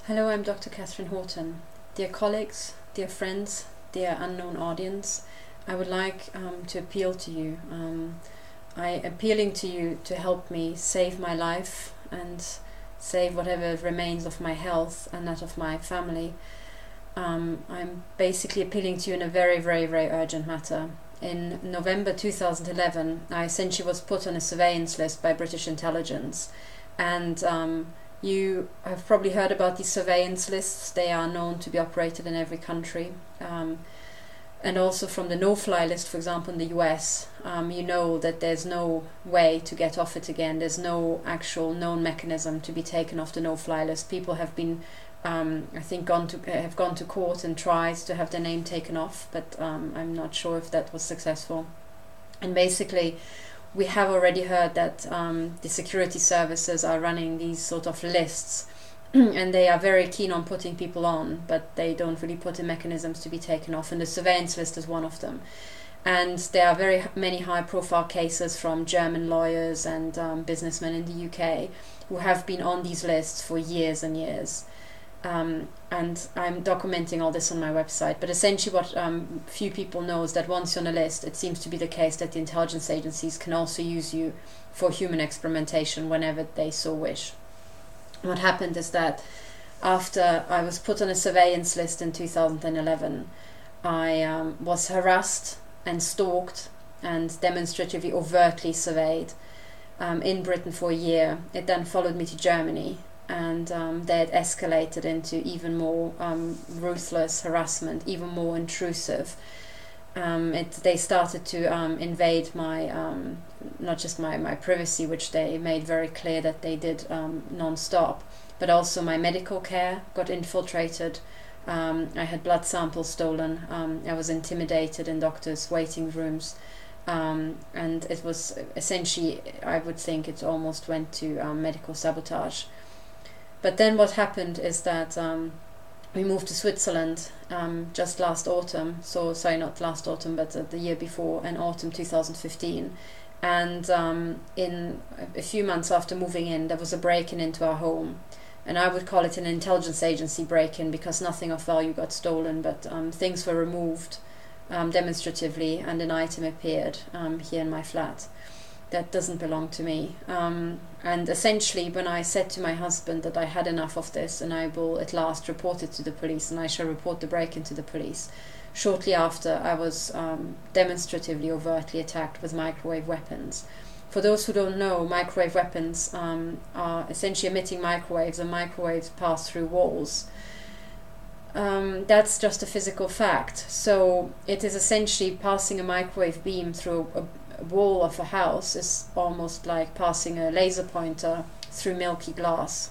Hello, I'm Dr. Katherine Horton. Dear colleagues, dear friends, dear unknown audience, I would like to appeal to you. I'm appealing to you to help me save my life and save whatever remains of my health and that of my family. I'm basically appealing to you in a very, very, very urgent matter. In November 2011, I essentially was put on a surveillance list by British intelligence, and you have probably heard about these surveillance lists. They are known to be operated in every country. And also from the no-fly list, for example, in the US, you know that there's no way to get off it again. There's no actual known mechanism to be taken off the no-fly list. People have been, I think, have gone to court and tried to have their name taken off, but I'm not sure if that was successful. And basically, we have already heard that the security services are running these sort of lists and they are very keen on putting people on, but they don't really put in mechanisms to be taken off, and the surveillance list is one of them. And there are very many high-profile cases from German lawyers and businessmen in the UK who have been on these lists for years and years. And I'm documenting all this on my website, but essentially what few people know is that once you're on a list, it seems to be the case that the intelligence agencies can also use you for human experimentation whenever they so wish. What happened is that after I was put on a surveillance list in 2011, I was harassed and stalked and demonstratively overtly surveyed in Britain for a year. It then followed me to Germany, and they had escalated into even more ruthless harassment, even more non-intrusive. They started to invade my, not just my privacy, which they made very clear that they did non-stop, but also my medical care got infiltrated. I had blood samples stolen. I was intimidated in doctors' waiting rooms. And it was essentially, I would think it almost went to medical sabotage. But then what happened is that we moved to Switzerland just last autumn, sorry, not last autumn, but the year before, in autumn 2015. And in a few months after moving in, there was a break-in into our home. And I would call it an intelligence agency break-in because nothing of value got stolen, but things were removed demonstratively, and an item appeared here in my flat that doesn't belong to me. And essentially, when I said to my husband that I had enough of this and I will at last report it to the police, and I shall report the break-in to the police, shortly after I was demonstratively, overtly attacked with microwave weapons. For those who don't know, microwave weapons are essentially emitting microwaves, and microwaves pass through walls. That's just a physical fact. So it is essentially passing a microwave beam through a wall of a house is almost like passing a laser pointer through milky glass.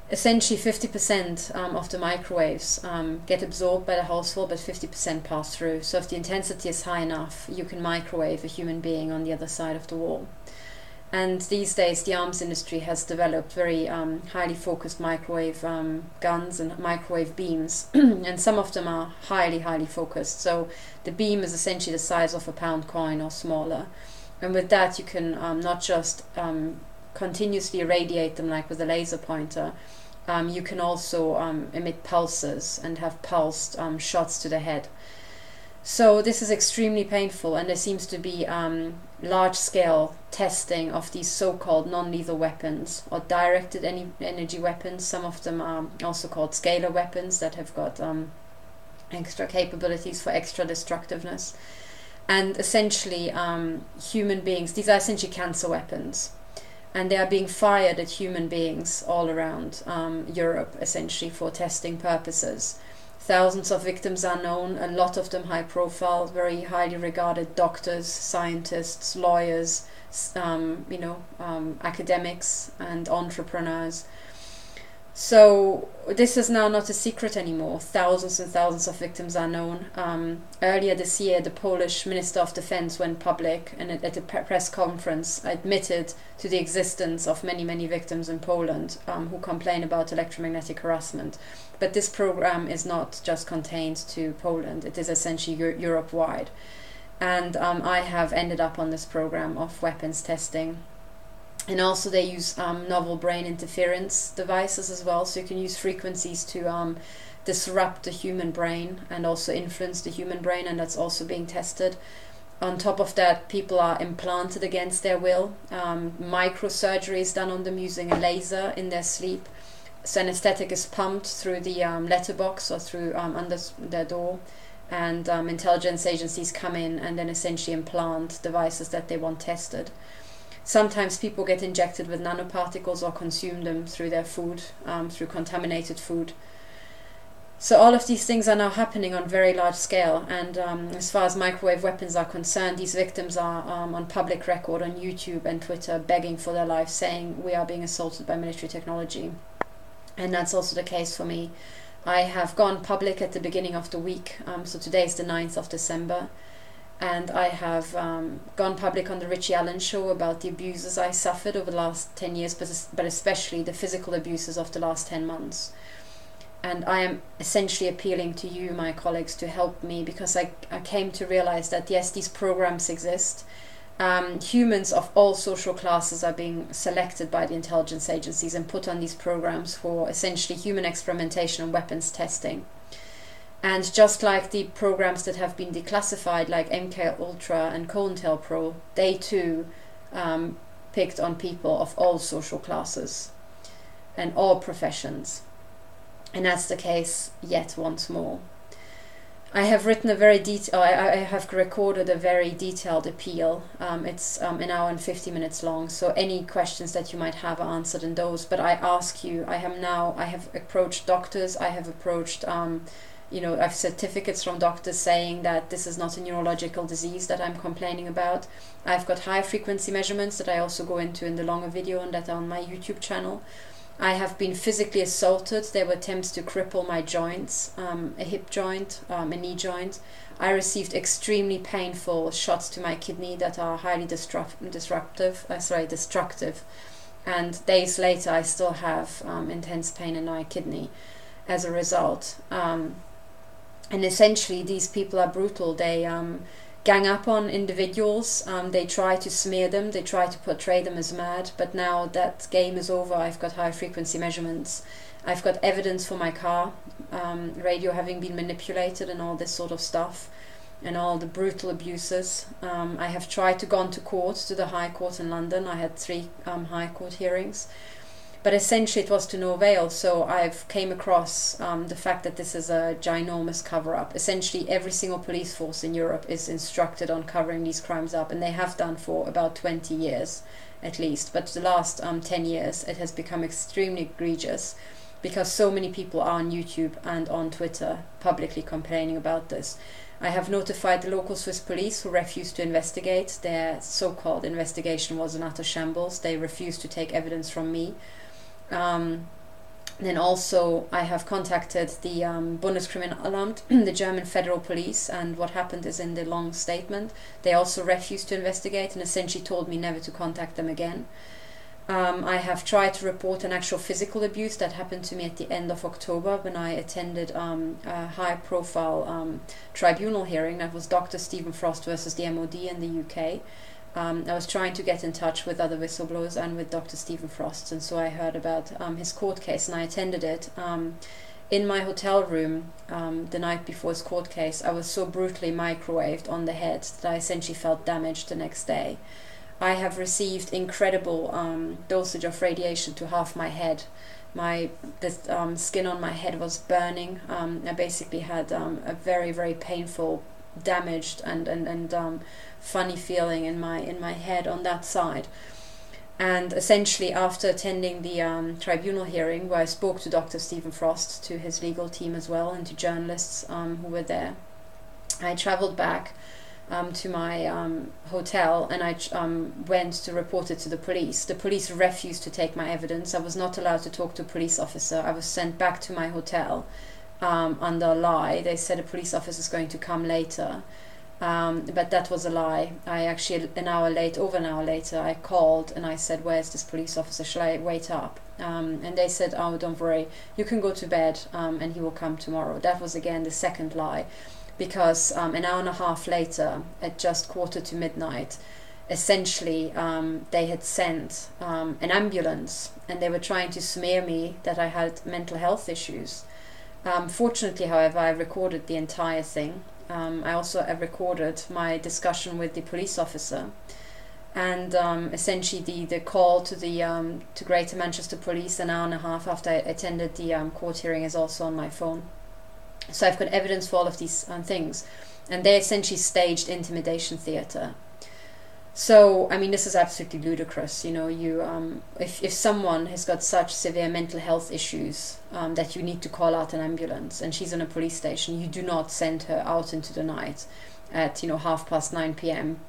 Essentially 50% of the microwaves get absorbed by the house wall, but 50% pass through. So if the intensity is high enough, you can microwave a human being on the other side of the wall. And these days the arms industry has developed very highly focused microwave guns and microwave beams, and some of them are highly, highly focused. So the beam is essentially the size of a pound coin or smaller. And with that you can not just continuously irradiate them like with a laser pointer, you can also emit pulses and have pulsed shots to the head. So this is extremely painful, and there seems to be large-scale testing of these so-called non-lethal weapons or directed energy weapons. Some of them are also called scalar weapons that have got extra capabilities for extra destructiveness. And essentially human beings, these are essentially cancer weapons, and they are being fired at human beings all around Europe, essentially for testing purposes. Thousands of victims are known, a lot of them high profile, very highly regarded doctors, scientists, lawyers, academics and entrepreneurs. So this is now not a secret anymore. Thousands and thousands of victims are known. Earlier this year, the Polish Minister of Defense went public and at a press conference admitted to the existence of many, many victims in Poland who complain about electromagnetic harassment. But this program is not just contained to Poland. It is essentially Europe-wide. And I have ended up on this program of weapons testing. And also they use novel brain interference devices as well, so you can use frequencies to disrupt the human brain and also influence the human brain, and that's also being tested. On top of that, people are implanted against their will. Microsurgery is done on them using a laser in their sleep. So anesthetic is pumped through the letterbox or through under their door, and intelligence agencies come in and then essentially implant devices that they want tested. Sometimes people get injected with nanoparticles or consume them through their food, through contaminated food. So all of these things are now happening on very large scale, and as far as microwave weapons are concerned, these victims are on public record on YouTube and Twitter begging for their lives, saying we are being assaulted by military technology. And that's also the case for me. I have gone public at the beginning of the week, so today is the 9th of December, and I have gone public on the Richie Allen show about the abuses I suffered over the last 10 years, but especially the physical abuses of the last 10 months. And I am essentially appealing to you, my colleagues, to help me, because I came to realize that yes, these programs exist. Humans of all social classes are being selected by the intelligence agencies and put on these programs for essentially human experimentation and weapons testing. And just like the programs that have been declassified, like MK Ultra and COINTELPRO, they too picked on people of all social classes and all professions. And that's the case yet once more. I have written a very I have recorded a very detailed appeal. It's an hour and 50 minutes long, so any questions that you might have are answered in those. But I ask you, I have approached doctors, I have approached, I have certificates from doctors saying that this is not a neurological disease that I'm complaining about. I've got high frequency measurements that I also go into in the longer video and that are on my YouTube channel. I have been physically assaulted. There were attempts to cripple my joints, a hip joint, a knee joint. I received extremely painful shots to my kidney that are highly destructive. And days later, I still have intense pain in my kidney as a result. And essentially, these people are brutal. They gang up on individuals, they try to smear them, they try to portray them as mad, but now that game is over. I've got high frequency measurements, I've got evidence for my car radio having been manipulated and all this sort of stuff, and all the brutal abuses. I have tried to go to court, to the High Court in London. I had 3 High Court hearings, but essentially it was to no avail. So I've came across the fact that this is a ginormous cover-up. Essentially every single police force in Europe is instructed on covering these crimes up, and they have done for about 20 years at least. But the last 10 years it has become extremely egregious, because so many people are on YouTube and on Twitter publicly complaining about this. I have notified the local Swiss police, who refused to investigate. Their so-called investigation was an utter shambles. They refused to take evidence from me. Then also I have contacted the Bundesnachrichtendienst, the German federal police, and what happened is in the long statement. They also refused to investigate and essentially told me never to contact them again. I have tried to report an actual physical abuse that happened to me at the end of October when I attended a high-profile tribunal hearing. That was Dr. Stephen Frost versus the MOD in the UK. I was trying to get in touch with other whistleblowers and with Dr. Stephen Frost, and so I heard about his court case, and I attended it. In my hotel room the night before his court case, I was so brutally microwaved on the head that I essentially felt damaged the next day. I have received incredible dosage of radiation to half my head. The skin on my head was burning. I basically had a very, very painful, damaged and funny feeling in my head on that side. And essentially after attending the tribunal hearing, where I spoke to Dr. Stephen Frost, to his legal team as well, and to journalists who were there, I travelled back to my hotel, and I went to report it to the police. The police refused to take my evidence. I was not allowed to talk to a police officer. I was sent back to my hotel under a lie. They said a police officer is going to come later. But that was a lie. I actually, over an hour later, I called and I said, where's this police officer? Shall I wait up? And they said, oh, don't worry, you can go to bed and he will come tomorrow. That was again the second lie, because an hour and a half later, at just 1:45 midnight, essentially they had sent an ambulance, and they were trying to smear me that I had mental health issues. Fortunately, however, I recorded the entire thing. I also recorded my discussion with the police officer, and essentially the call to the to Greater Manchester Police an hour and a half after I attended the court hearing is also on my phone. So I've got evidence for all of these things, and they essentially staged intimidation theatre. So, I mean, this is absolutely ludicrous. You know, if someone has got such severe mental health issues that you need to call out an ambulance, and she's in a police station, you do not send her out into the night at 9:30 p.m,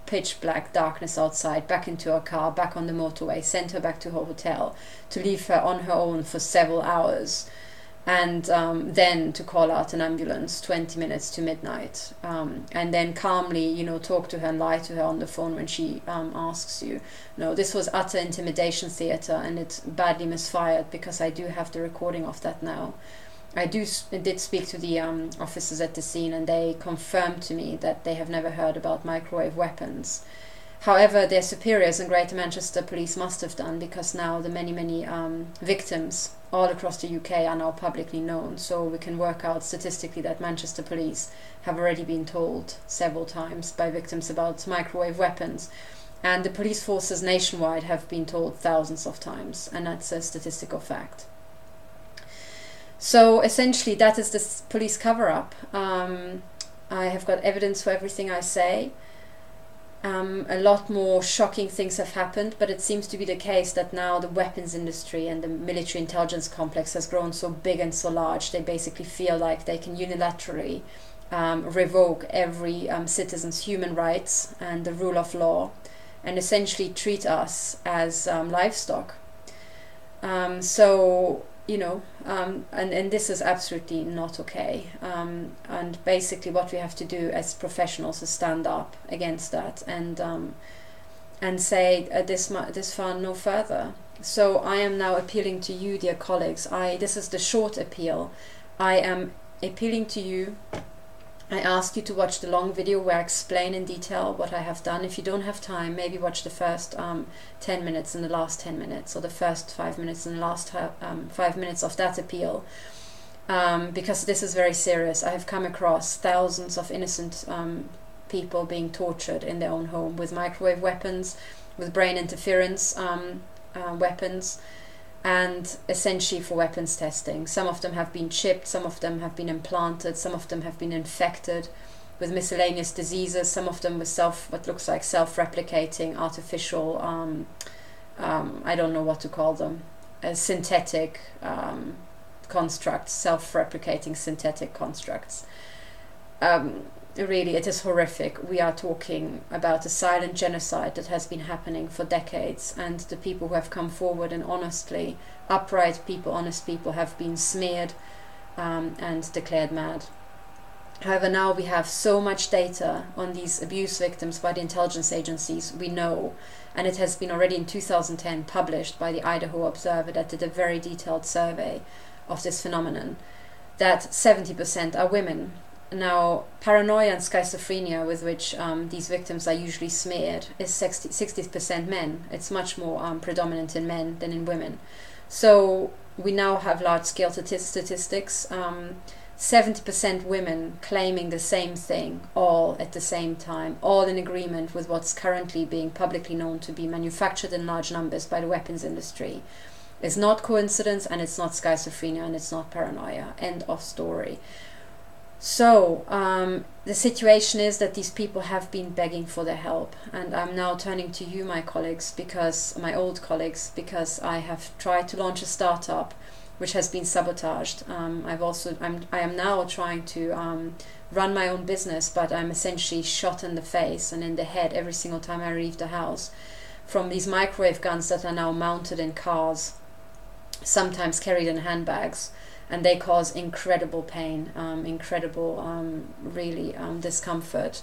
pitch black darkness outside, back into her car, back on the motorway, send her back to her hotel, to leave her on her own for several hours, and then to call out an ambulance 20 minutes to midnight, and then calmly, talk to her and lie to her on the phone when she asks you. No, this was utter intimidation theatre, and it's badly misfired, because I do have the recording of that now. I did speak to the officers at the scene, and they confirmed to me that they have never heard about microwave weapons. However, their superiors in Greater Manchester Police must have done, because now the many victims all across the UK are now publicly known. So we can work out statistically that Manchester Police have already been told several times by victims about microwave weapons. And the police forces nationwide have been told thousands of times, and that's a statistical fact. So essentially that is the police cover-up. I have got evidence for everything I say. A lot more shocking things have happened, but it seems to be the case that now the weapons industry and the military intelligence complex has grown so big and so large, they basically feel like they can unilaterally revoke every citizen's human rights and the rule of law, and essentially treat us as livestock. And this is absolutely not okay. And basically what we have to do as professionals is stand up against that and say this far no further. So I am now appealing to you, dear colleagues. This is the short appeal. I am appealing to you. I ask you to watch the long video where I explain in detail what I have done. If you don't have time, maybe watch the first 10 minutes and the last 10 minutes, or the first 5 minutes and the last 5 minutes of that appeal, because this is very serious. I have come across thousands of innocent people being tortured in their own home with microwave weapons, with brain interference weapons, and essentially for weapons testing. Some of them have been chipped, some of them have been implanted, some of them have been infected with miscellaneous diseases, some of them with what looks like self-replicating artificial, I don't know what to call them, synthetic constructs, self-replicating synthetic constructs. Really, it is horrific. We are talking about a silent genocide that has been happening for decades, and the people who have come forward and honestly, upright people, honest people, have been smeared and declared mad. However, now we have so much data on these abuse victims by the intelligence agencies, we know, and it has been already in 2010 published by the Idaho Observer that did a very detailed survey of this phenomenon, that 70% are women. Now, paranoia and schizophrenia with which these victims are usually smeared is 60% men. It's much more predominant in men than in women. So we now have large-scale statistics. 70% women claiming the same thing, all at the same time, all in agreement with what's currently being publicly known to be manufactured in large numbers by the weapons industry. It's not coincidence, and it's not schizophrenia, and it's not paranoia. End of story. So the situation is that these people have been begging for their help, and I'm now turning to you, my colleagues, my old colleagues, because I have tried to launch a startup which has been sabotaged. I am now trying to run my own business, but I'm essentially shot in the face and in the head every single time I leave the house from these microwave guns that are now mounted in cars, sometimes carried in handbags. And they cause incredible pain, discomfort,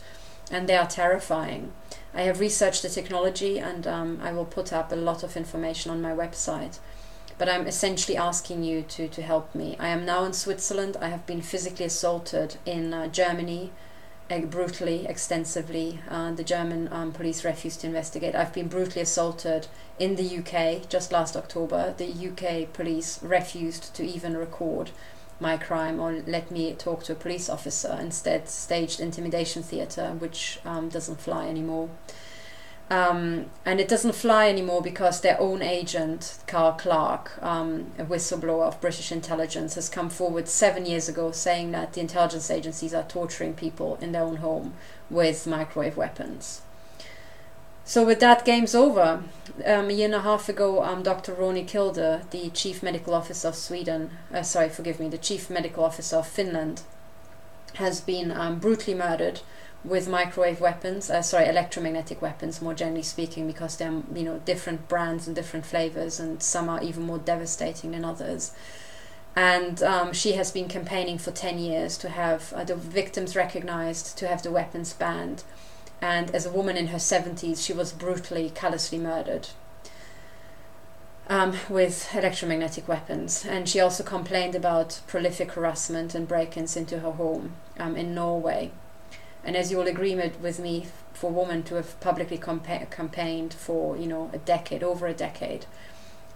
and they are terrifying. I have researched the technology, and I will put up a lot of information on my website. But I'm essentially asking you to help me. I am now in Switzerland. I have been physically assaulted in Germany, brutally, extensively. The German police refused to investigate. I've been brutally assaulted in the UK just last October. The UK police refused to even record my crime or let me talk to a police officer. Instead staged intimidation theatre, which doesn't fly anymore. And it doesn't fly anymore because their own agent, Kahl, a whistleblower of British intelligence, has come forward 7 years ago saying that the intelligence agencies are torturing people in their own home with microwave weapons. So with that, game's over. A year and a half ago, Dr. Ronny Kilde, the Chief Medical Officer of the Chief Medical Officer of Finland, has been brutally murdered with microwave weapons, electromagnetic weapons, more generally speaking, because they're different brands and different flavors, and some are even more devastating than others. And she has been campaigning for 10 years to have the victims recognized, to have the weapons banned. And as a woman in her 70s, she was brutally, callously murdered with electromagnetic weapons. And she also complained about prolific harassment and break-ins into her home in Norway. And as you will agree with me, for a woman to have publicly campaigned for over a decade,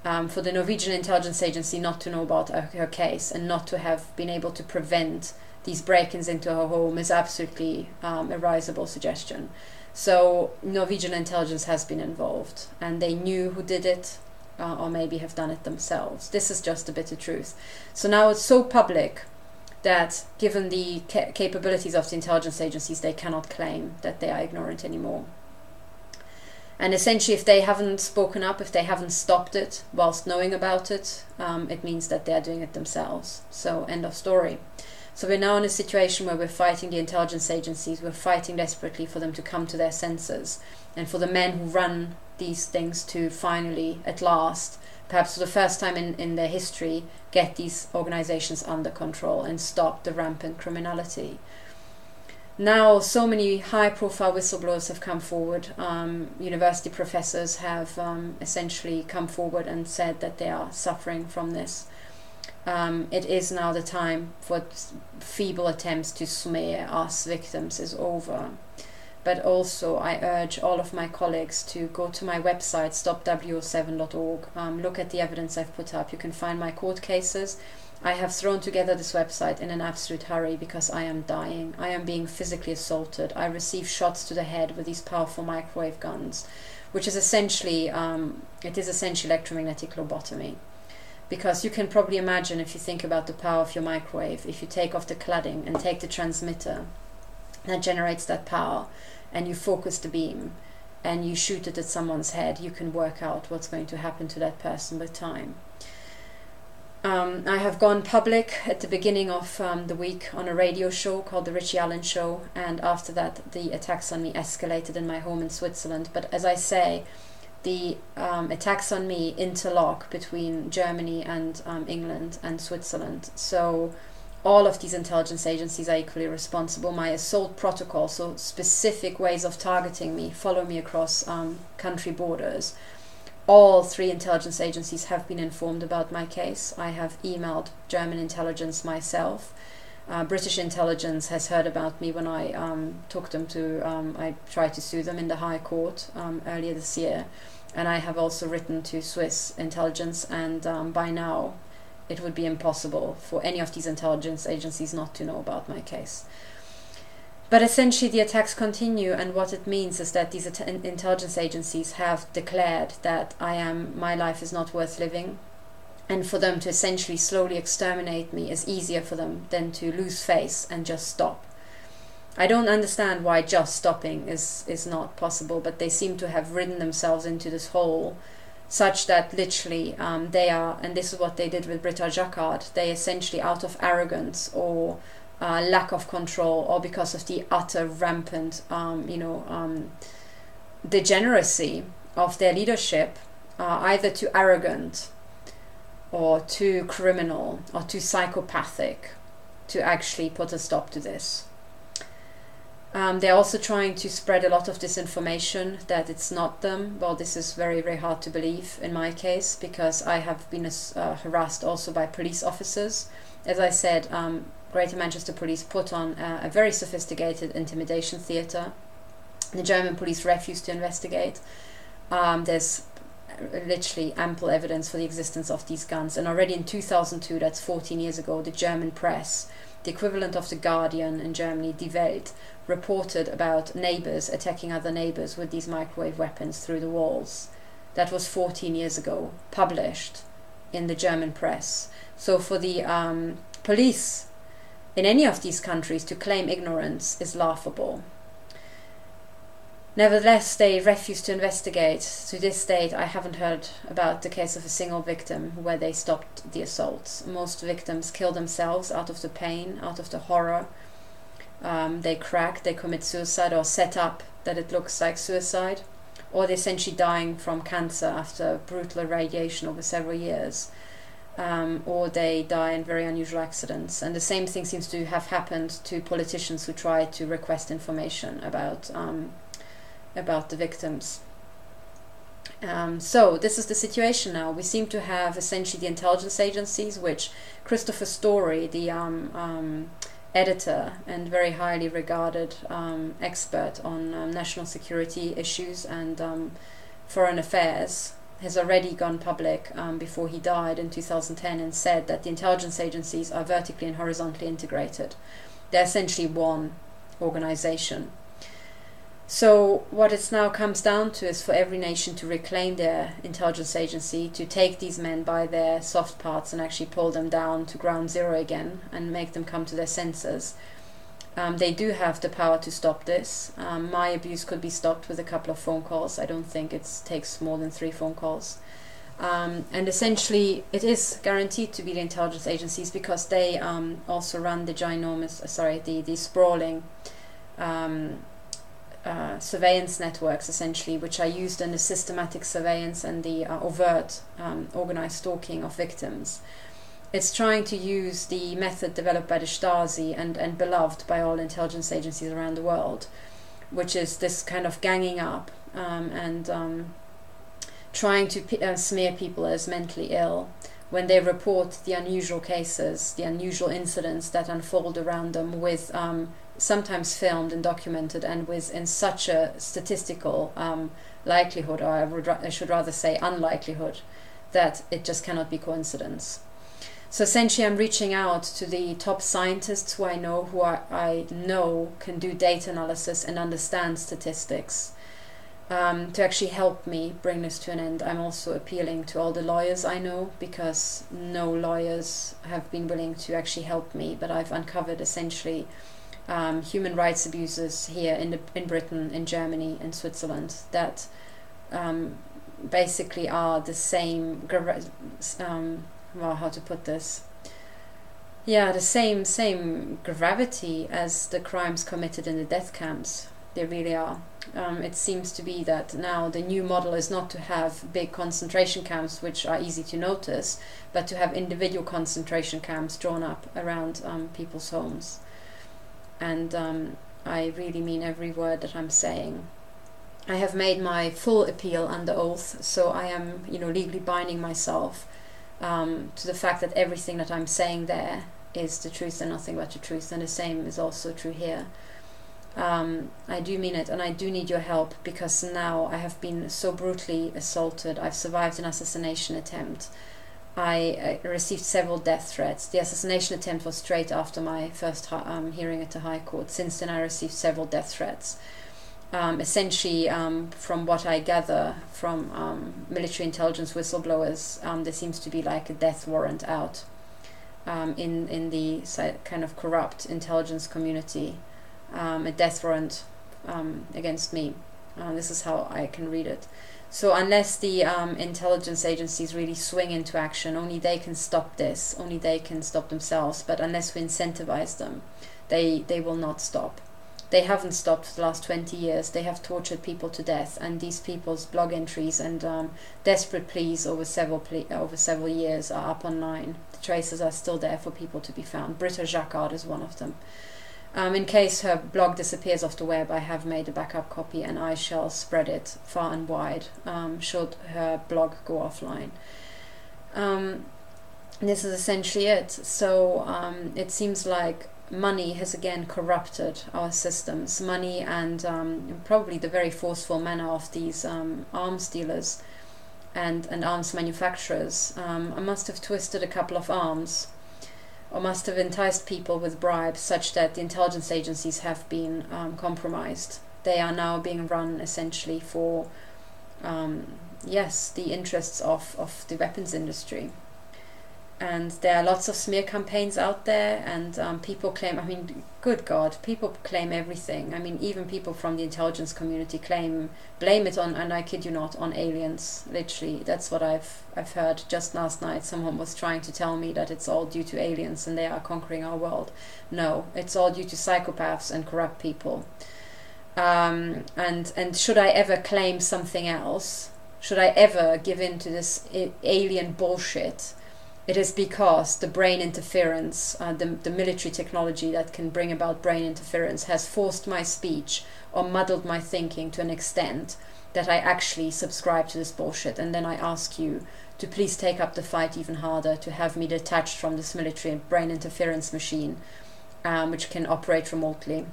for the Norwegian intelligence agency not to know about her case and not to have been able to prevent these break-ins into her home is absolutely a risible suggestion. So Norwegian intelligence has been involved, and they knew who did it, or maybe have done it themselves. This is just a bitter truth. So now it's so public that, given the capabilities of the intelligence agencies, they cannot claim that they are ignorant anymore. And essentially, if they haven't spoken up, if they haven't stopped it whilst knowing about it, it means that they are doing it themselves. So, end of story. So we're now in a situation where we're fighting the intelligence agencies, we're fighting desperately for them to come to their senses, and for the men who run these things to finally, at last, perhaps for the first time in their history, get these organizations under control and stop the rampant criminality. Now, so many high-profile whistleblowers have come forward. University professors have essentially come forward and said that they are suffering from this. It is now the time for feeble attempts to smear us victims is over. But also, I urge all of my colleagues to go to my website, stopwo7.org, look at the evidence I've put up. You can find my court cases. I have thrown together this website in an absolute hurry because I am dying. I am being physically assaulted. I receive shots to the head with these powerful microwave guns, which is essentially, electromagnetic lobotomy. Because you can probably imagine, if you think about the power of your microwave, if you take off the cladding and take the transmitter that generates that power, and you focus the beam and you shoot it at someone's head, you can work out what's going to happen to that person with time. I have gone public at the beginning of the week on a radio show called The Richie Allen Show, and after that the attacks on me escalated in my home in Switzerland. But as I say, the attacks on me interlock between Germany and England and Switzerland. So all of these intelligence agencies are equally responsible. My assault protocol, so specific ways of targeting me, follow me across country borders. All three intelligence agencies have been informed about my case. I have emailed German intelligence myself. British intelligence has heard about me when I took them to, I tried to sue them in the High Court earlier this year. And I have also written to Swiss intelligence, and by now it would be impossible for any of these intelligence agencies not to know about my case. But essentially the attacks continue, and what it means is that these intelligence agencies have declared that my life is not worth living, and for them to essentially slowly exterminate me is easier for them than to lose face and just stop. I don't understand why just stopping is not possible, but they seem to have ridden themselves into this hole such that literally they are, and this is what they did with Britta Jacquard, they essentially, out of arrogance or lack of control, or because of the utter rampant degeneracy of their leadership, are either too arrogant or too criminal or too psychopathic to actually put a stop to this. They're also trying to spread a lot of disinformation that it's not them. Well, this is very, very hard to believe in my case, because I have been harassed also by police officers. As I said, Greater Manchester Police put on a very sophisticated intimidation theatre. The German police refused to investigate. There's literally ample evidence for the existence of these guns, and already in 2002, that's 14 years ago, the German press, the equivalent of the Guardian in Germany, Die Welt, reported about neighbours attacking other neighbours with these microwave weapons through the walls. That was 14 years ago, published in the German press. So for the police in any of these countries to claim ignorance is laughable. Nevertheless, they refused to investigate. To this date, I haven't heard about the case of a single victim where they stopped the assaults. Most victims kill themselves out of the pain, out of the horror. They crack, they commit suicide, or set up that it looks like suicide, or they're essentially dying from cancer after brutal irradiation over several years, or they die in very unusual accidents. And the same thing seems to have happened to politicians who try to request information about the victims. So this is the situation now. We seem to have essentially the intelligence agencies, which Christopher Story, the editor and very highly regarded expert on national security issues and foreign affairs, has already gone public before he died in 2010 and said that the intelligence agencies are vertically and horizontally integrated. They're essentially one organization. So what it now comes down to is for every nation to reclaim their intelligence agency, to take these men by their soft parts and actually pull them down to ground zero again and make them come to their senses. They do have the power to stop this. My abuse could be stopped with a couple of phone calls. I don't think it takes more than 3 phone calls. And essentially it is guaranteed to be the intelligence agencies, because they also run the the sprawling surveillance networks, essentially, which are used in the systematic surveillance and the overt organized stalking of victims. It's trying to use the method developed by the Stasi and beloved by all intelligence agencies around the world, which is this kind of ganging up and trying to smear people as mentally ill when they report the unusual cases, the unusual incidents that unfold around them, with sometimes filmed and documented, and in such a statistical likelihood, or I should rather say unlikelihood, that it just cannot be coincidence. So essentially I'm reaching out to the top scientists who I know can do data analysis and understand statistics, to actually help me bring this to an end. I'm also appealing to all the lawyers I know, because no lawyers have been willing to actually help me, but I've uncovered essentially human rights abuses here in Britain, in Germany, in Switzerland, that basically are the same, how to put this? Yeah, the same gravity as the crimes committed in the death camps. They really are. It seems to be that now the new model is not to have big concentration camps, which are easy to notice, but to have individual concentration camps drawn up around people's homes. And I really mean every word that I'm saying. I have made my full appeal under oath, so I am, legally binding myself to the fact that everything that I'm saying there is the truth and nothing but the truth, and the same is also true here. I do mean it, and I do need your help, because now I have been so brutally assaulted. I've survived an assassination attempt. I received several death threats. The assassination attempt was straight after my first hearing at the High Court. Since then I received several death threats. Essentially, from what I gather from military intelligence whistleblowers, there seems to be like a death warrant out in the kind of corrupt intelligence community, a death warrant against me. This is how I can read it. So unless the intelligence agencies really swing into action, only they can stop this, only they can stop themselves. But unless we incentivize them, they will not stop. They haven't stopped for the last 20 years. They have tortured people to death, and these people's blog entries and desperate pleas over several years are up online. The traces are still there for people to be found. Britta Jacquard is one of them. In case her blog disappears off the web, I have made a backup copy, and I shall spread it far and wide should her blog go offline. this is essentially it. So it seems like money has again corrupted our systems. Money and probably the very forceful manner of these arms dealers and arms manufacturers must have twisted a couple of arms, or must have enticed people with bribes such that the intelligence agencies have been compromised. They are now being run essentially for, yes, the interests of the weapons industry. And there are lots of smear campaigns out there, and people claim, I mean, good God, people claim everything. I mean, even people from the intelligence community blame it on, and I kid you not, on aliens. Literally, that's what I've heard. Just last night, someone was trying to tell me that it's all due to aliens and they are conquering our world. No, it's all due to psychopaths and corrupt people. And should I ever claim something else, should I ever give in to this alien bullshit, it is because the brain interference, the military technology that can bring about brain interference has forced my speech or muddled my thinking to an extent that I actually subscribe to this bullshit. And then I ask you to please take up the fight even harder to have me detached from this military brain interference machine, which can operate remotely.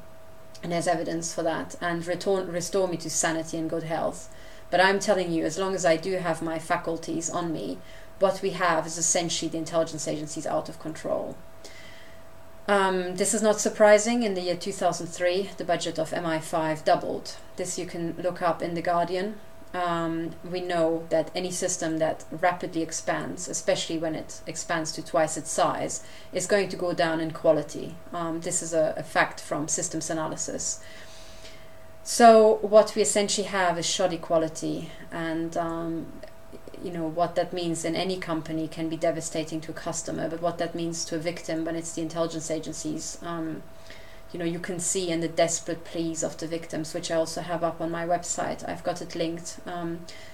And there's evidence for that. And restore me to sanity and good health. But I'm telling you, as long as I do have my faculties on me, what we have is essentially the intelligence agencies out of control. This is not surprising. In the year 2003, the budget of MI5 doubled. This you can look up in The Guardian. We know that any system that rapidly expands, especially when it expands to twice its size, is going to go down in quality. This is a fact from systems analysis. So what we essentially have is shoddy quality, and you know what that means in any company can be devastating to a customer, but what that means to a victim when it's the intelligence agencies, you know, you can see in the desperate pleas of the victims, which I also have up on my website. I've got it linked.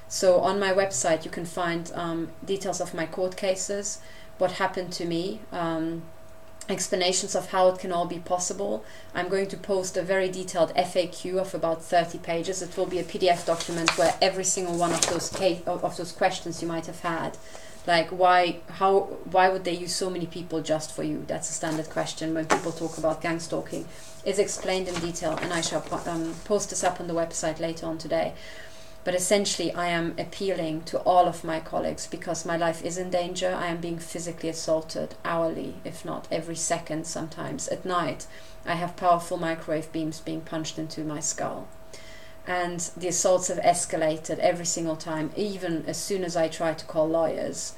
So on my website you can find details of my court cases, what happened to me, explanations of how it can all be possible. I'm going to post a very detailed FAQ of about 30 pages. It will be a PDF document where every single one of those questions you might have had, like why would they use so many people just for you? That's a standard question when people talk about gang stalking. Is explained in detail, and I shall post this up on the website later on today. But essentially, I am appealing to all of my colleagues because my life is in danger. I am being physically assaulted hourly, if not every second sometimes. At night, I have powerful microwave beams being punched into my skull. And the assaults have escalated every single time, even as soon as I try to call lawyers.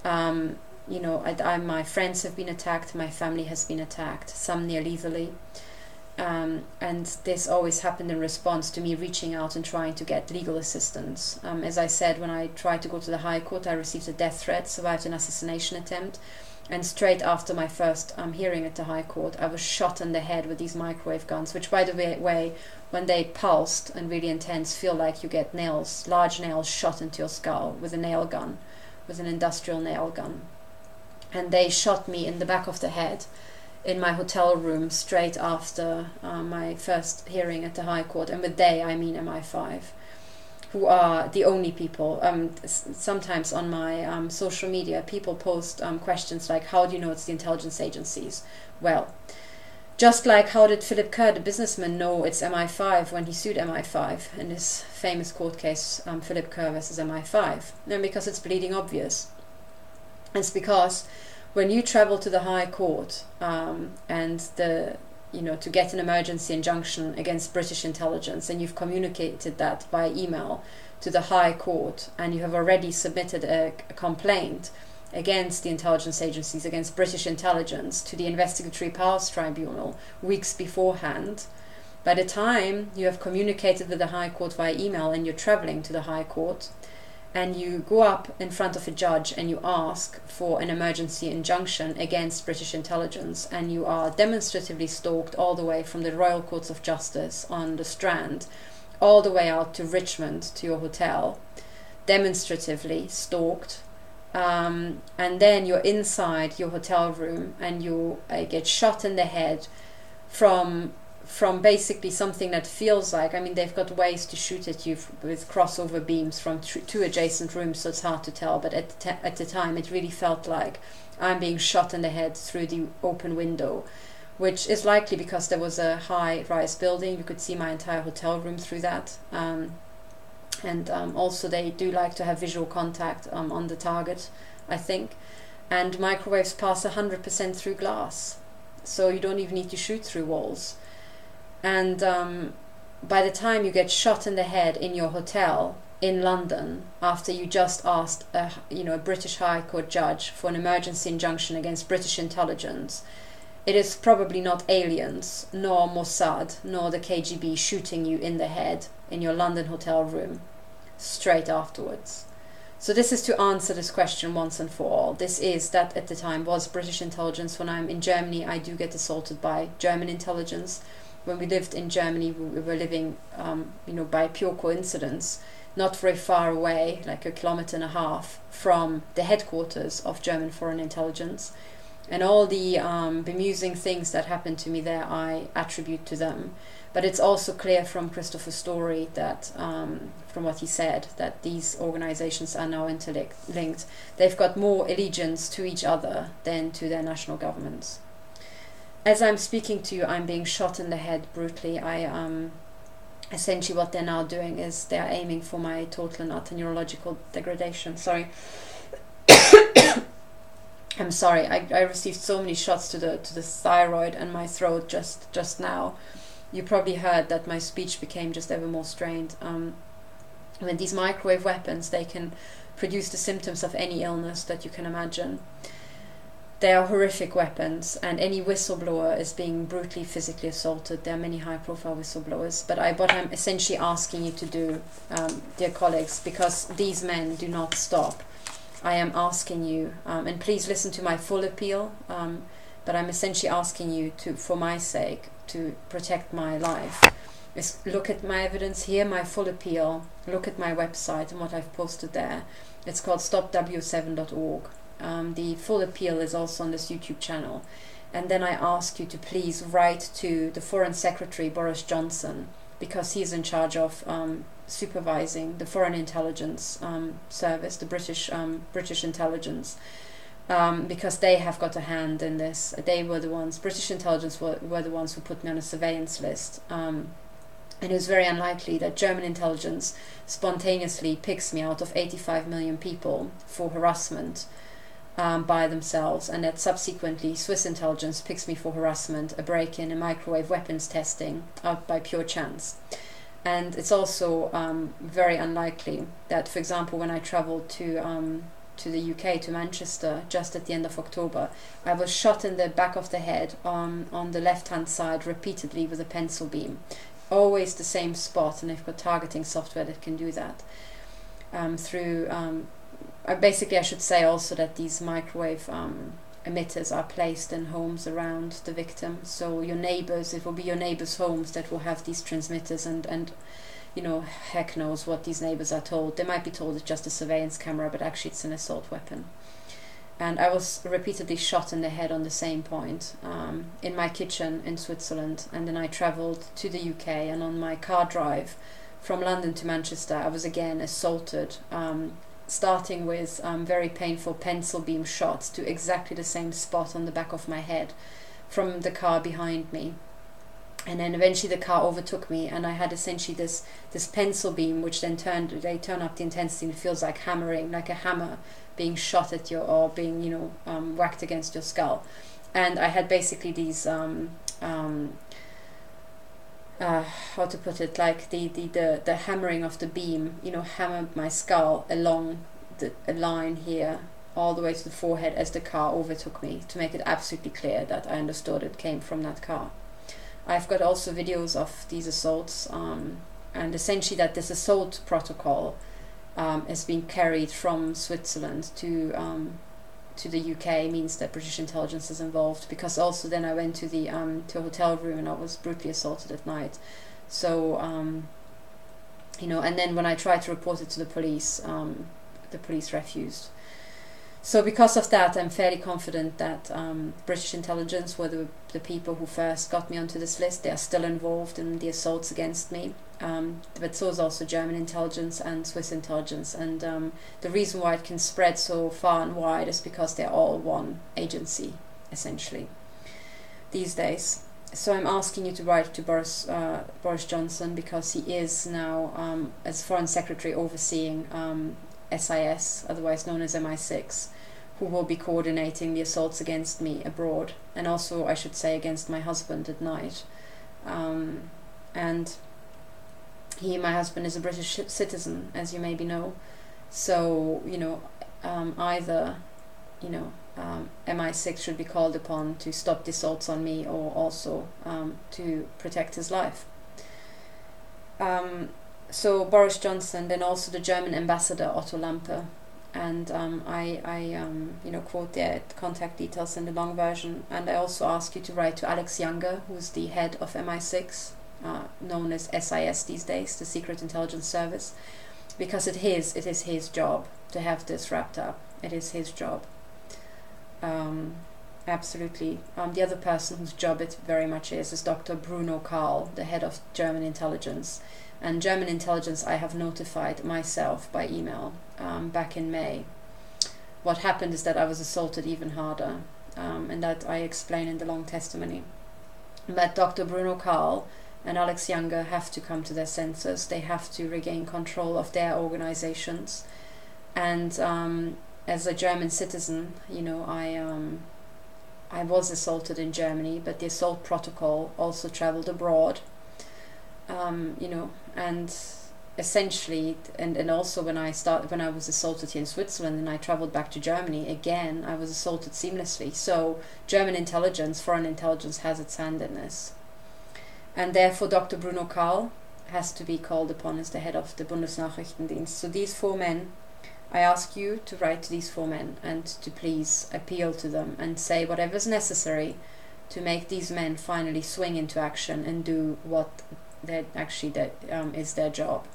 You know, my friends have been attacked, my family has been attacked, some near lethally. And this always happened in response to me reaching out and trying to get legal assistance. As I said, when I tried to go to the High Court, I received a death threat, survived an assassination attempt, and straight after my first hearing at the High Court, I was shot in the head with these microwave guns, which, by the way, when they pulsed and really intense, feel like you get nails, large nails shot into your skull with a nail gun, with an industrial nail gun. And they shot me in the back of the head in my hotel room straight after my first hearing at the High Court. And with they, I mean MI5, who are the only people. Sometimes on my social media, people post questions like, how do you know it's the intelligence agencies? Well, just like how did Philip Kerr, the businessman, know it's MI5 when he sued MI5 in his famous court case, Philip Kerr versus MI5? No, because it's bleeding obvious. It's because when you travel to the High Court and to get an emergency injunction against British intelligence, and you've communicated that by email to the High Court, and you have already submitted a complaint against the intelligence agencies, against British intelligence, to the Investigatory Powers Tribunal weeks beforehand, by the time you have communicated with the High Court via email and you're traveling to the High Court, and you go up in front of a judge and you ask for an emergency injunction against British intelligence, and you are demonstratively stalked all the way from the Royal Courts of Justice on the Strand all the way out to Richmond to your hotel, demonstratively stalked, and then you're inside your hotel room and you get shot in the head from from basically something that feels like, I mean, they've got ways to shoot at you with crossover beams from two adjacent rooms, so it's hard to tell, but at the time it really felt like I'm being shot in the head through the open window, which is likely because there was a high-rise building. You could see my entire hotel room through that. And also they do like to have visual contact on the target, I think. And microwaves pass 100% through glass, so you don't even need to shoot through walls. And by the time you get shot in the head in your hotel in London, after you just asked a British High Court judge for an emergency injunction against British intelligence, it is probably not aliens, nor Mossad, nor the KGB shooting you in the head in your London hotel room straight afterwards. So this is to answer this question once and for all. This is, that at the time was British intelligence. When I'm in Germany, I do get assaulted by German intelligence. When we lived in Germany, we were living, by pure coincidence, not very far away, like 1.5 kilometers from the headquarters of German foreign intelligence. And all the bemusing things that happened to me there, I attribute to them. But it's also clear from Christopher's story that, from what he said, that these organizations are now interlinked. They've got more allegiance to each other than to their national governments. As I'm speaking to you, I'm being shot in the head brutally. Essentially what they're now doing is they're aiming for my total and utter neurological degradation. Sorry. I'm sorry, I received so many shots to the thyroid and my throat just now. You probably heard that my speech became just ever more strained. When these microwave weapons, they can produce the symptoms of any illness that you can imagine. They are horrific weapons, and any whistleblower is being brutally physically assaulted. There are many high-profile whistleblowers, but what I'm essentially asking you to do, dear colleagues, because these men do not stop, I am asking you, and please listen to my full appeal, but I'm essentially asking you to, for my sake, to protect my life, is look at my evidence here, my full appeal, look at my website and what I've posted there. It's called stopw7.org. The full appeal is also on this YouTube channel. And then I ask you to please write to the Foreign Secretary, Boris Johnson, because he's in charge of supervising the Foreign Intelligence Service, the British intelligence, because they have got a hand in this. They were the ones, British intelligence were the ones who put me on a surveillance list. And it was very unlikely that German intelligence spontaneously picks me out of 85 million people for harassment by themselves, and that subsequently Swiss intelligence picks me for harassment, a break-in, a microwave weapons testing, out by pure chance. And it's also very unlikely that, for example, when I travelled to the UK, to Manchester, just at the end of October, I was shot in the back of the head on the left-hand side repeatedly with a pencil beam. Always the same spot, and they've got targeting software that can do that. Basically, I should say also that these microwave emitters are placed in homes around the victim. So your neighbours, it will be your neighbours' homes that will have these transmitters, and heck knows what these neighbours are told. They might be told it's just a surveillance camera, but actually it's an assault weapon. And I was repeatedly shot in the head on the same point, in my kitchen in Switzerland. And then I travelled to the UK, and on my car drive from London to Manchester, I was again assaulted, starting with very painful pencil beam shots to exactly the same spot on the back of my head from the car behind me. And then eventually the car overtook me, and I had essentially this pencil beam, which then they turn up the intensity, and it feels like hammering, like a hammer being shot at you, or being whacked against your skull. And I had basically these how to put it, like the hammering of the beam, hammered my skull along a line here all the way to the forehead as the car overtook me, to make it absolutely clear that I understood it came from that car. I've got also videos of these assaults, and essentially that this assault protocol has been carried from Switzerland to the UK means that British intelligence is involved, because also then I went to the to a hotel room and I was brutally assaulted at night. So and then when I tried to report it to the police refused. So because of that, I'm fairly confident that British intelligence were the people who first got me onto this list. They are still involved in the assaults against me. But so is also German intelligence and Swiss intelligence. And the reason why it can spread so far and wide is because they're all one agency, essentially, these days. So I'm asking you to write to Boris Johnson, because he is now, as Foreign Secretary, overseeing SIS, otherwise known as MI6, who will be coordinating the assaults against me abroad, and also, I should say, against my husband at night. And my husband is a British citizen, as you maybe know. So, either, MI6 should be called upon to stop the assaults on me, or also to protect his life. So Boris Johnson, then also the German ambassador Otto Lampe, and I quote their contact details in the long version. And I also ask you to write to Alex Younger, who's the head of MI6, known as SIS these days, the Secret Intelligence Service, because it is his job to have this wrapped up. It is his job. Absolutely. The other person whose job it very much is Dr. Bruno Kahl, the head of German intelligence. And German intelligence I have notified myself by email back in May. What happened is that I was assaulted even harder, and that I explain in the long testimony. But Dr. Bruno Kahl and Alex Younger have to come to their senses. They have to regain control of their organizations. And as a German citizen, I was assaulted in Germany, but the assault protocol also traveled abroad. And essentially, and also when I was assaulted here in Switzerland and I traveled back to Germany, again, I was assaulted seamlessly. So German intelligence, foreign intelligence, has its hand in this. And therefore Dr. Bruno Kahl has to be called upon as the head of the Bundesnachrichtendienst. So these 4 men, I ask you to write to these 4 men and to please appeal to them and say whatever is necessary to make these men finally swing into action and do what that is their job.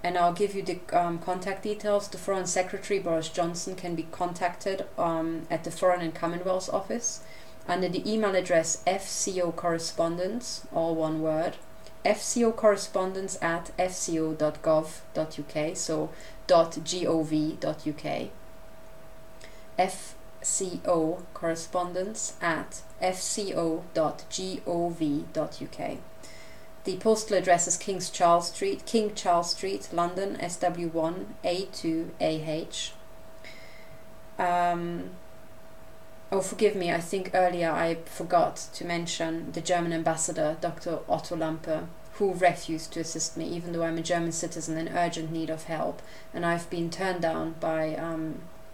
And I'll give you the contact details. The Foreign Secretary, Boris Johnson, can be contacted at the Foreign and Commonwealth office under the email address fcocorrespondence, all one word, fcocorrespondence at fco.gov.uk, so .gov.uk, fcocorrespondence at fco.gov.uk. The postal address is King Charles Street, London, SW1 A2AH. Oh, forgive me, I think earlier I forgot to mention the German ambassador, Dr. Otto Lampe, who refused to assist me, even though I'm a German citizen in urgent need of help. And I've been turned down by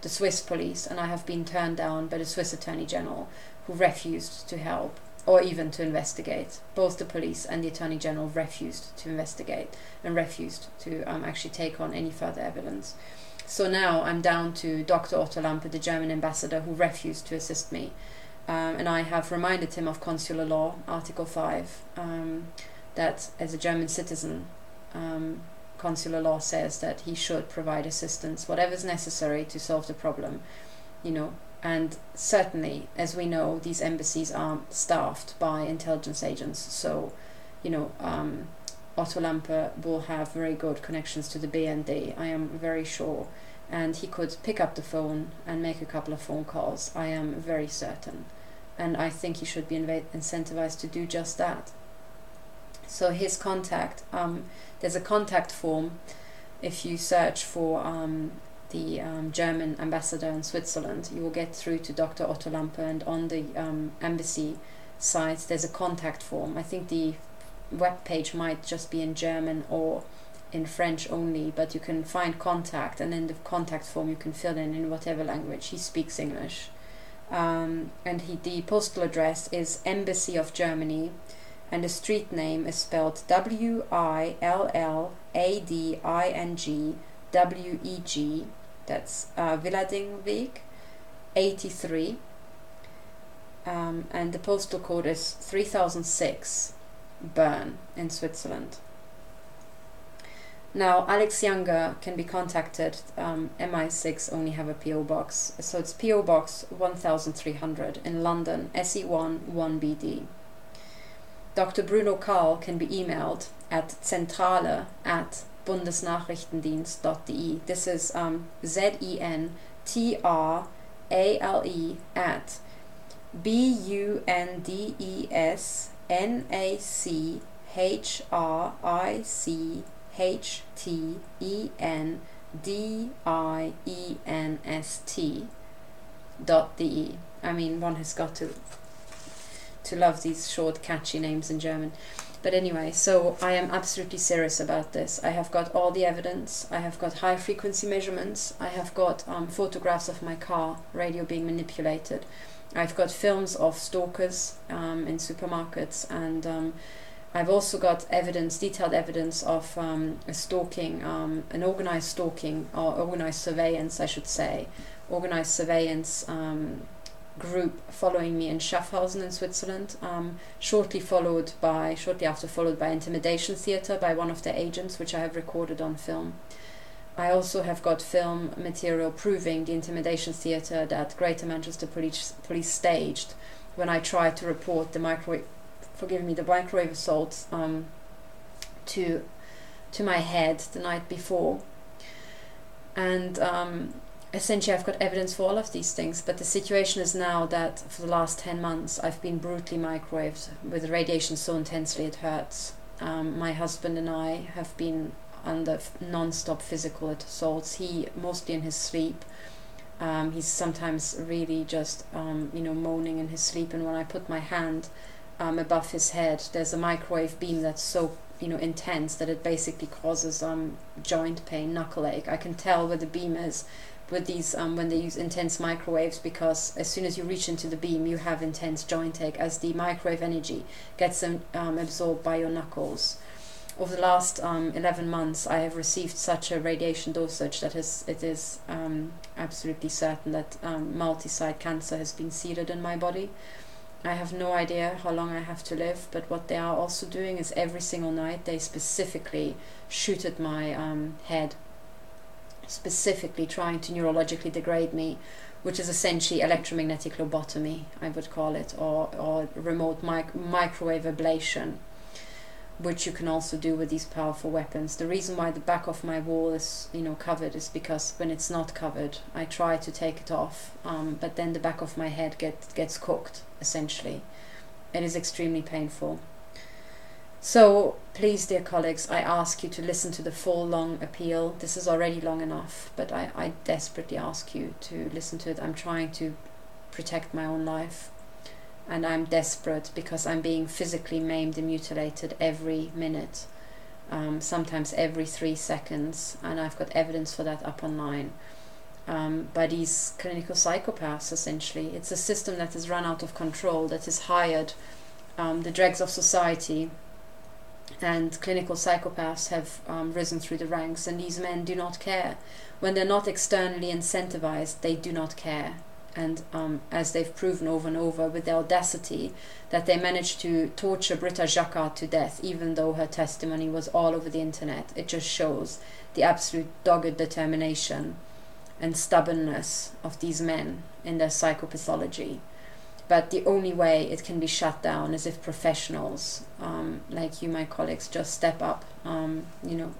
the Swiss police, and I have been turned down by the Swiss Attorney General, who refused to help or even to investigate. Both the police and the Attorney General refused to investigate and refused to actually take on any further evidence. So now I'm down to Dr. Otto Lampe, the German ambassador, who refused to assist me. And I have reminded him of consular law, Article 5, that as a German citizen, consular law says that he should provide assistance, whatever is necessary to solve the problem, And certainly, as we know, these embassies are staffed by intelligence agents. So, Otto Lampe will have very good connections to the BND, I am very sure. And he could pick up the phone and make a couple of phone calls, I am very certain. And I think he should be incentivized to do just that. So his contact, there's a contact form. If you search for the German ambassador in Switzerland, you will get through to Dr. Otto Lampe, and on the embassy site there's a contact form. I think the web page might just be in German or in French only, but you can find contact, and in the contact form you can fill in whatever language. He speaks English. And the postal address is Embassy of Germany, and the street name is spelled Willadingweg, that's Willadingweg 83, and the postal code is 3006, Bern in Switzerland. Now, Alex Younger can be contacted. MI6 only have a PO box, so it's PO Box 1300 in London, SE1 1BD. Dr. Bruno Kahl can be emailed at zentrale@bundesnachrichtendienst.de. This is ZENTRALE at BUNDESNachrichtendienst.de. I mean, one has got to love these short, catchy names in German. But anyway, so I am absolutely serious about this. I have got all the evidence. I have got high frequency measurements. I have got photographs of my car radio being manipulated. I've got films of stalkers in supermarkets, and I've also got evidence, detailed evidence of a stalking, an organized stalking, or organized surveillance, I should say, organized surveillance group following me in Schaffhausen in Switzerland, shortly after followed by intimidation theatre by one of their agents, which I have recorded on film. I also have got film material proving the intimidation theatre that Greater Manchester Police staged when I tried to report the microwave assault to my head the night before. And essentially I've got evidence for all of these things, but the situation is now that for the last 10 months I've been brutally microwaved with radiation so intensely it hurts. My husband and I have been under non-stop physical assaults. He mostly in his sleep. He's sometimes really just moaning in his sleep, and when I put my hand above his head, there's a microwave beam that's so intense that it basically causes joint pain, knuckle ache. I can tell where the beam is with these when they use intense microwaves, because as soon as you reach into the beam you have intense joint ache as the microwave energy gets absorbed by your knuckles. Over the last 11 months I have received such a radiation dosage that it is absolutely certain that multi-site cancer has been seeded in my body. I have no idea how long I have to live, but what they are also doing is every single night they specifically shoot at my head, specifically trying to neurologically degrade me, which is essentially electromagnetic lobotomy, I would call it, or remote microwave ablation, which you can also do with these powerful weapons. The reason why the back of my wall is covered is because when it's not covered I try to take it off, but then the back of my head gets cooked, essentially. It is extremely painful. So please, dear colleagues, I ask you to listen to the full long appeal. This is already long enough, but I desperately ask you to listen to it. I'm trying to protect my own life, and I'm desperate because I'm being physically maimed and mutilated every minute, sometimes every 3 seconds, and I've got evidence for that up online, by these clinical psychopaths, essentially. It's a system that has run out of control, that has hired the dregs of society, and clinical psychopaths have risen through the ranks, and these men do not care. When they're not externally incentivized, they do not care. And as they've proven over and over with their audacity, that they managed to torture Britta Jacquard to death, even though her testimony was all over the internet. It just shows the absolute dogged determination and stubbornness of these men in their psychopathology. But the only way it can be shut down is if professionals like you, my colleagues, just step up, and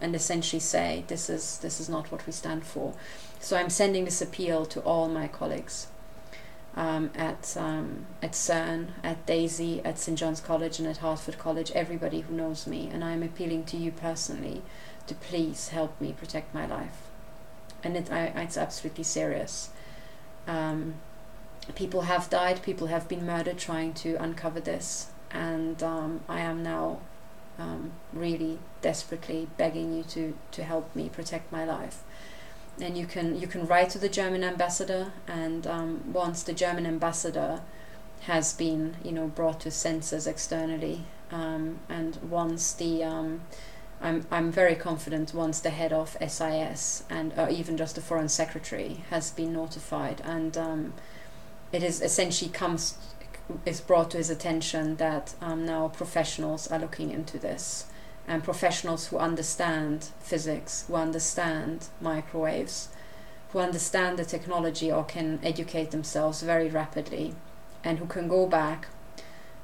essentially say this is not what we stand for. So I'm sending this appeal to all my colleagues at CERN, at Daisy, at St. John's College, and at Hertford College, everybody who knows me, and I'm appealing to you personally to please help me protect my life. And it's absolutely serious. People have died, people have been murdered trying to uncover this, and I am now really desperately begging you to help me protect my life. And you can write to the German ambassador, and once the German ambassador has been brought to senses externally, and once the I'm very confident once the head of SIS and even just the foreign secretary has been notified, and it is essentially is brought to his attention that now professionals are looking into this, and professionals who understand physics, who understand microwaves, who understand the technology or can educate themselves very rapidly, and who can go back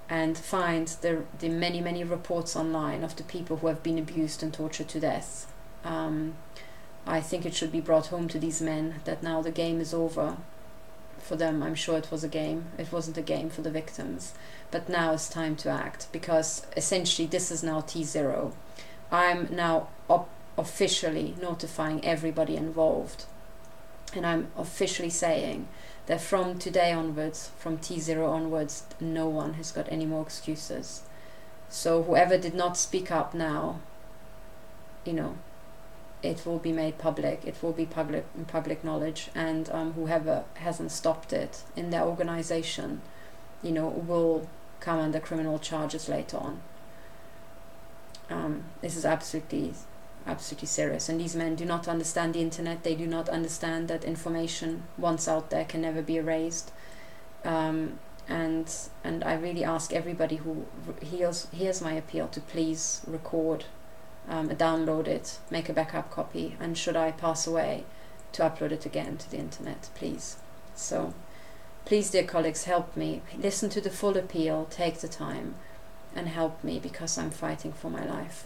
and find the many, many reports online of the people who have been abused and tortured to death. I think it should be brought home to these men that now the game is over. For them, I'm sure it was a game. It wasn't a game for the victims. But now it's time to act, because essentially this is now T0. I'm now officially notifying everybody involved. And I'm officially saying that from today onwards, from T0 onwards, no one has got any more excuses. So whoever did not speak up now, you know, it will be made public, it will be public knowledge, and whoever hasn't stopped it in their organization, you know, will come under criminal charges later on. This is absolutely serious, and these men do not understand the internet. They do not understand that information once out there can never be erased. And I really ask everybody who hears my appeal to please record, download it, make a backup copy, and should I pass away, to upload it again to the internet, please. So please, dear colleagues, help me. Listen to the full appeal, take the time and help me, because I'm fighting for my life.